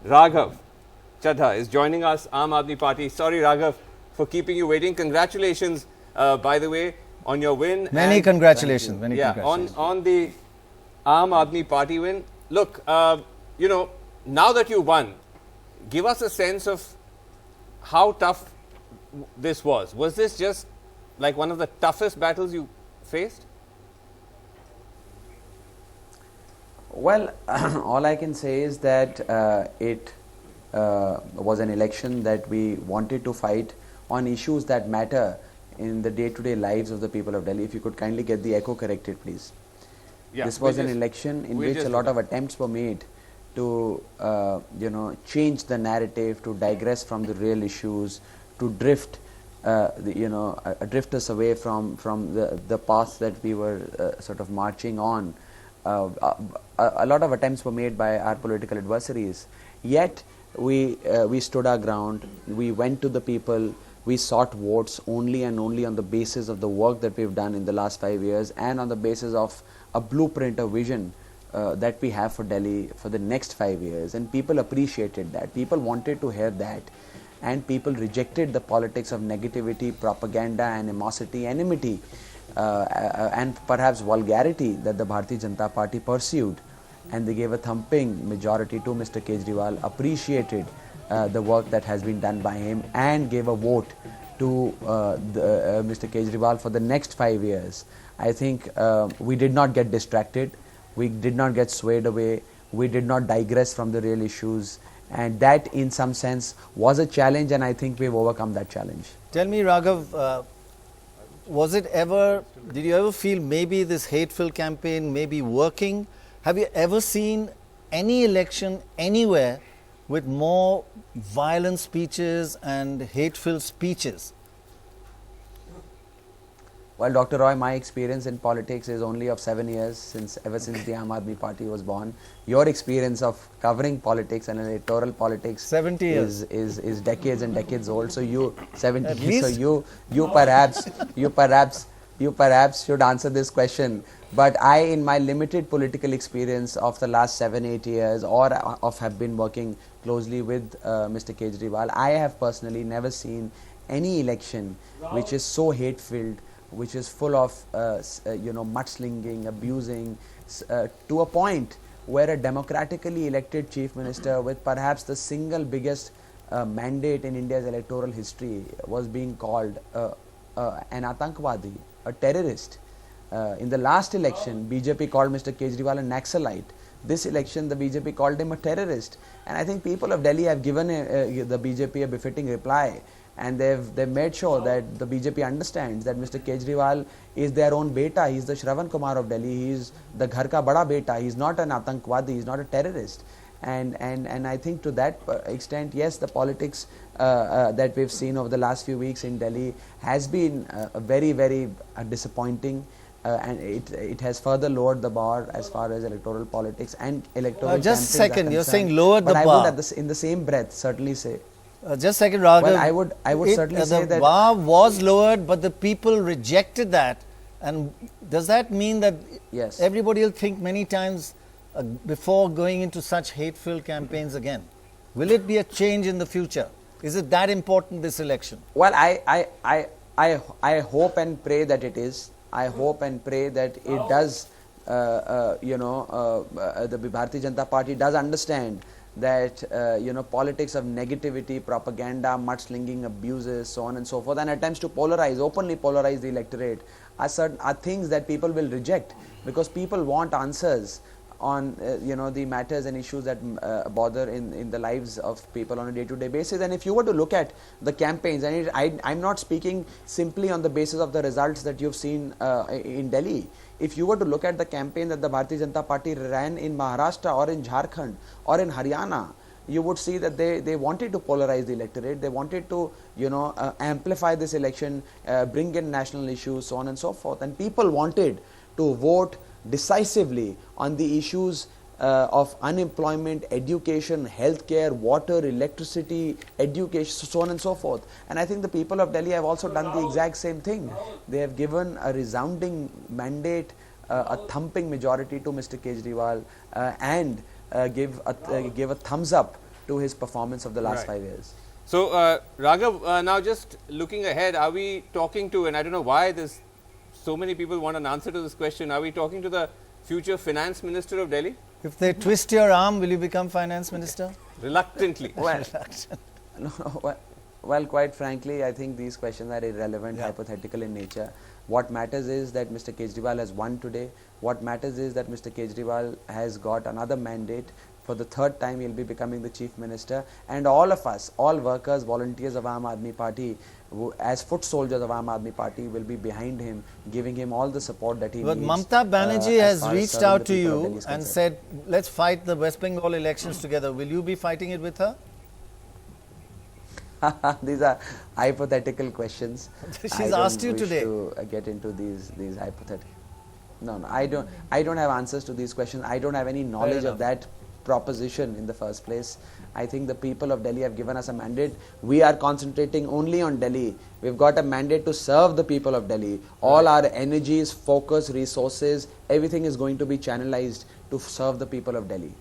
Raghav Chadha is joining us, Aam Aadmi Party. Sorry, Raghav, for keeping you waiting. Congratulations, by the way, on your win. Many congratulations. Many congratulations. On the Aam Aadmi Party win. Look, now that you won, give us a sense of how tough this was. Was this just like one of the toughest battles you faced? Well, all I can say is that it was an election that we wanted to fight on issues that matter in the day-to-day lives of the people of Delhi. If you could kindly get the echo corrected, please. Yeah, this was an election in which a lot of attempts were made to change the narrative, to digress from the real issues, to drift drift us away from the path that we were sort of marching on. A lot of attempts were made by our political adversaries, yet we stood our ground. We went to the people. We sought votes only and only on the basis of the work that we've done in the last 5 years, and on the basis of a blueprint, a vision that we have for Delhi for the next 5 years. And people appreciated that. People wanted to hear that, and people rejected the politics of negativity, propaganda, animosity, enmity, and perhaps vulgarity that the Bharatiya Janata Party pursued. And they gave a thumping majority to Mr. Kejriwal, appreciated the work that has been done by him, and gave a vote to Mr. Kejriwal for the next 5 years. I think we did not get distracted, we did not get swayed away, we did not digress from the real issues, and that in some sense was a challenge, and I think we've overcome that challenge. Tell me, Raghav, did you ever feel maybe this hateful campaign may be working? Have you ever seen any election anywhere with more violent speeches and hateful speeches? Well, Dr. Roy, my experience in politics is only of 7 years, ever since the Aam Aadmi Party was born. Your experience of covering politics and electoral politics 70 years is decades and decades old. So you 70 At years. least. So you perhaps should answer this question. But I, in my limited political experience of the last 7-8 years, or have been working closely with Mr. Kejriwal, I have personally never seen any election which is so hate-filled, which is full of mudslinging, abusing, to a point where a democratically elected chief minister with perhaps the single biggest mandate in India's electoral history was being called an Atankwadi, a terrorist. In the last election, BJP called Mr. Kejriwal a Naxalite. This election, the BJP called him a terrorist. And I think people of Delhi have given the BJP a befitting reply. And they've made sure that the BJP understands that Mr. Kejriwal is their own beta. He's the Shravan Kumar of Delhi. He's the Ghar Ka Bada Beta. He's not an Atankwadi. He's not a terrorist. And I think to that extent, yes, the politics that we've seen over the last few weeks in Delhi has been very, very disappointing. And it has further lowered the bar as far as electoral politics and electoral just a campaigns are second, you're concerned. saying lowered the but bar. I would in the same breath certainly say, just a second, Raghav. well, I would certainly say the that bar was lowered, but the people rejected that. And does that mean that yes, everybody will think many times before going into such hateful campaigns again? Will it be a change in the future? Is it that important, this election? well, I hope and pray that it is. I hope and pray that it does. The Bharatiya Janata Party does understand that politics of negativity, propaganda, mudslinging, abuses, so on and so forth, and attempts to openly polarize the electorate are things that people will reject, because people want answers on the matters and issues that bother in the lives of people on a day-to-day basis. And if you were to look at the campaigns, and I'm not speaking simply on the basis of the results that you've seen in Delhi. If you were to look at the campaign that the Bharatiya Janata Party ran in Maharashtra or in Jharkhand or in Haryana, you would see that they wanted to polarize the electorate. They wanted to amplify this election, bring in national issues, so on and so forth. And people wanted to vote decisively on the issues of unemployment, education, healthcare, water, electricity, education, so on and so forth. And I think the people of Delhi have also done the exact same thing. They have given a resounding mandate, a thumping majority to Mr. Kejriwal, and gave a thumbs up to his performance of the last Right. 5 years. So, Raghav, now just looking ahead, are we talking to, and I don't know why there's so many people want an answer to this question, are we talking to the future finance minister of Delhi? If they twist your arm, will you become finance minister? Reluctantly. Well, well, quite frankly, I think these questions are irrelevant, hypothetical in nature. What matters is that Mr. Kejriwal has won today. What matters is that Mr. Kejriwal has got another mandate. For the third time, he'll be becoming the chief minister. And all of us, all workers, volunteers of Aam Aadmi Party, as foot soldiers of Aam Aadmi Party, will be behind him, giving him all the support that he But needs. Mamata Banerjee as has far as reached serving out the to people of Delhi you is and concerned. said, let's fight the West Bengal elections together. Will you be fighting it with her? These are hypothetical questions. She's asked you today. I don't wish to get into these hypothetical. No, I don't have answers to these questions. I don't have any knowledge of that proposition in the first place. I think the people of Delhi have given us a mandate. We are concentrating only on Delhi. We've got a mandate to serve the people of Delhi. All our energies, focus, resources, everything is going to be channelized to serve the people of Delhi.